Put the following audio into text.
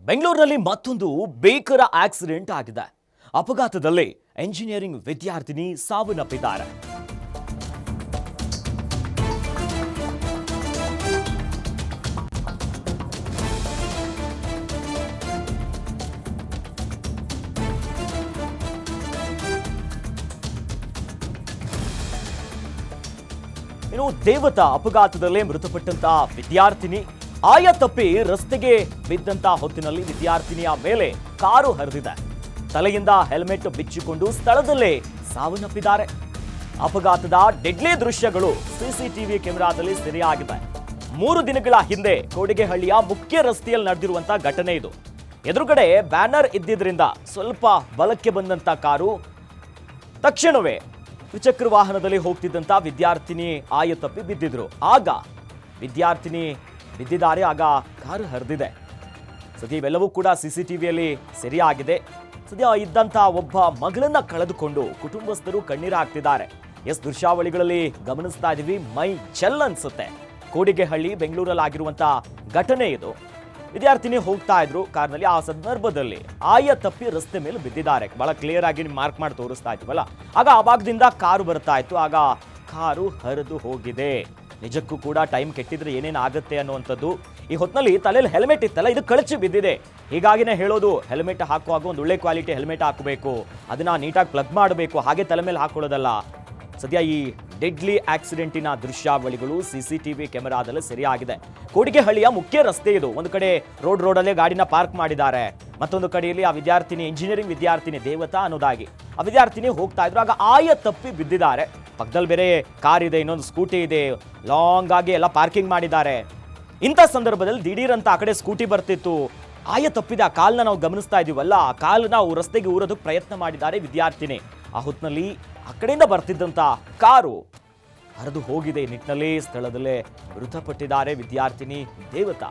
ಬೆಂಗಳೂರಿನಲ್ಲಿ ಮತ್ತೊಂದು ಭೀಕರ ಆಕ್ಸಿಡೆಂಟ್ ಆಗಿದೆ. ಅಪಘಾತದಲ್ಲಿ ಎಂಜಿನಿಯರಿಂಗ್ ವಿದ್ಯಾರ್ಥಿನಿ ಸಾವನ್ನಪ್ಪಿದ್ದಾರೆ. ಇನ್ನು ದೇವತಾ ಅಪಘಾತದಲ್ಲೇ ಮೃತಪಟ್ಟಂತಹ ವಿದ್ಯಾರ್ಥಿನಿ ಆಯ ತಪ್ಪಿ ರಸ್ತೆಗೆ ಬಿದ್ದಂತ ಹೊತ್ತಿನಲ್ಲಿ ವಿದ್ಯಾರ್ಥಿನಿಯ ಮೇಲೆ ಕಾರು ಹರಿದಿದೆ. ತಲೆಯಿಂದ ಹೆಲ್ಮೆಟ್ ಬಿಚ್ಚಿಕೊಂಡು ಸ್ಥಳದಲ್ಲೇ ಸಾವನ್ನಪ್ಪಿದ್ದಾರೆ. ಅಪಘಾತದ ಡೆಡ್ಲಿ ದೃಶ್ಯಗಳು ಸಿಸಿಟಿವಿ ಕ್ಯಾಮೆರಾದಲ್ಲಿ ಸೆರೆಯಾಗಿದೆ. 3 ದಿನಗಳ ಹಿಂದೆ ಕೋಡಿಗೆಹಳ್ಳಿಯ ಮುಖ್ಯ ರಸ್ತೆಯಲ್ಲಿ ನಡೆದಿರುವಂತಹ ಘಟನೆ ಇದು. ಎದುರುಗಡೆ ಬ್ಯಾನರ್ ಇದ್ದಿದ್ರಿಂದ ಸ್ವಲ್ಪ ಬಲಕ್ಕೆ ಬಂದಂತ ಕಾರು ತಕ್ಷಣವೇ ದ್ವಿಚಕ್ರ ವಾಹನದಲ್ಲಿ ಹೋಗ್ತಿದ್ದಂತ ವಿದ್ಯಾರ್ಥಿನಿ ಆಯ ತಪ್ಪಿ ಬಿದ್ದಿದ್ರು. ಆಗ ವಿದ್ಯಾರ್ಥಿನಿ ಬಿದ್ದಿದ್ದಾರೆ, ಆಗ ಕಾರು ಹರಿದಿದೆ. ಸದ್ಯ ಇವೆಲ್ಲವೂ ಕೂಡ ಸಿಸಿಟಿವಿಯಲ್ಲಿ ಸೆರೆಯಾಗಿದೆ. ಸದ್ಯ ಇದ್ದಂಥ ಒಬ್ಬ ಮಗಳನ್ನ ಕಳೆದುಕೊಂಡು ಕುಟುಂಬಸ್ಥರು ಕಣ್ಣೀರು ಹಾಕ್ತಿದ್ದಾರೆ. ದೃಶ್ಯಾವಳಿಗಳಲ್ಲಿ ಗಮನಿಸ್ತಾ ಇದೀವಿ, ಮೈ ಚೆಲ್ ಅನ್ಸುತ್ತೆ. ಕೋಡಿಗೆಹಳ್ಳಿ ಬೆಂಗಳೂರಲ್ಲಿ ಆಗಿರುವಂಥ ಘಟನೆ ಇದು. ವಿದ್ಯಾರ್ಥಿನಿ ಹೋಗ್ತಾ ಇದ್ರು ಕಾರ್ನಲ್ಲಿ. ಆ ಸಂದರ್ಭದಲ್ಲಿ ಆಯ ತಪ್ಪಿ ರಸ್ತೆ ಮೇಲೆ ಬಿದ್ದಿದ್ದಾರೆ. ಬಹಳ ಕ್ಲಿಯರ್ ಆಗಿ ಮಾರ್ಕ್ ಮಾಡಿ ತೋರಿಸ್ತಾ ಇದ್ವಲ್ಲ, ಆಗ ಆ ಭಾಗದಿಂದ ಕಾರು ಬರ್ತಾ ಇತ್ತು. ಆಗ ಕಾರು ಹರಿದು ಹೋಗಿದೆ. ನಿಜಕ್ಕೂ ಕೂಡ ಟೈಮ್ ಕೆಟ್ಟಿದ್ರೆ ಏನೇನು ಆಗುತ್ತೆ ಅನ್ನುವಂಥದ್ದು. ಈ ಹೊತ್ತಿನಲ್ಲಿ ತಲೆಯಲ್ಲಿ ಹೆಲ್ಮೆಟ್ ಇತ್ತಲ್ಲ, ಇದು ಕಳಚಿ ಬಿದ್ದಿದೆ. ಹೀಗಾಗಿನೇ ಹೇಳೋದು, ಹೆಲ್ಮೆಟ್ ಹಾಕುವಾಗ ಒಂದು ಒಳ್ಳೆ ಕ್ವಾಲಿಟಿ ಹೆಲ್ಮೆಟ್ ಹಾಕಬೇಕು, ಅದನ್ನ ನೀಟಾಗಿ ಪ್ಲಗ್ ಮಾಡಬೇಕು, ಹಾಗೆ ತಲೆ ಮೇಲೆ ಹಾಕೊಳ್ಳೋದಲ್ಲ. ಸದ್ಯ ಈ ಡೆಡ್ಲಿ ಆಕ್ಸಿಡೆಂಟಿನ ದೃಶ್ಯಾವಳಿಗಳು ಸಿಸಿಟಿವಿ ಕ್ಯಾಮೆರಾದಲ್ಲಿ ಸೆರೆಯಾಗಿದೆ. ಕೋಡಿಗೆಹಳ್ಳಿಯ ಮುಖ್ಯ ರಸ್ತೆ ಇದು. ಒಂದು ಕಡೆ ರೋಡಲ್ಲೇ ಗಾಡಿನ ಪಾರ್ಕ್ ಮಾಡಿದ್ದಾರೆ, ಮತ್ತೊಂದು ಕಡೆಯಲ್ಲಿ ಆ ವಿದ್ಯಾರ್ಥಿನಿ, ಇಂಜಿನಿಯರಿಂಗ್ ವಿದ್ಯಾರ್ಥಿನಿ ದೇವತಾ ಅನ್ನೋದಾಗಿ ಆ ವಿದ್ಯಾರ್ಥಿನಿ ಹೋಗ್ತಾ ಇದ್ರು. ಆಗ ಆಯ ತಪ್ಪಿ ಬಿದ್ದಿದ್ದಾರೆ. ಪಕ್ಕದಲ್ಲಿ ಬೇರೆ ಕಾರ್ ಇದೆ, ಇನ್ನೊಂದು ಸ್ಕೂಟಿ ಇದೆ, ಲಾಂಗ್ ಆಗಿ ಎಲ್ಲ ಪಾರ್ಕಿಂಗ್ ಮಾಡಿದ್ದಾರೆ. ಇಂಥ ಸಂದರ್ಭದಲ್ಲಿ ದಿಢೀರಂತ ಆ ಕಡೆ ಸ್ಕೂಟಿ ಬರ್ತಿತ್ತು. ಆಯ ತಪ್ಪಿದೆ. ಆ ಕಾಲನ್ನ ನಾವು ಗಮನಿಸ್ತಾ ಇದೀವಲ್ಲ, ಆ ಕಾಲನ್ನ ರಸ್ತೆಗೆ ಊರೋದಕ್ಕೆ ಪ್ರಯತ್ನ ಮಾಡಿದ್ದಾರೆ ವಿದ್ಯಾರ್ಥಿನಿ. ಆ ಹೊತ್ತಿನಲ್ಲಿ ಆ ಕಡೆಯಿಂದ ಬರ್ತಿದ್ದಂಥ ಕಾರು ಹರಿದು ಹೋಗಿದೆ. ನಿಟ್ಟಿನಲ್ಲಿ ಸ್ಥಳದಲ್ಲೇ ಮೃತಪಟ್ಟಿದ್ದಾರೆ ವಿದ್ಯಾರ್ಥಿನಿ ದೇವತಾ.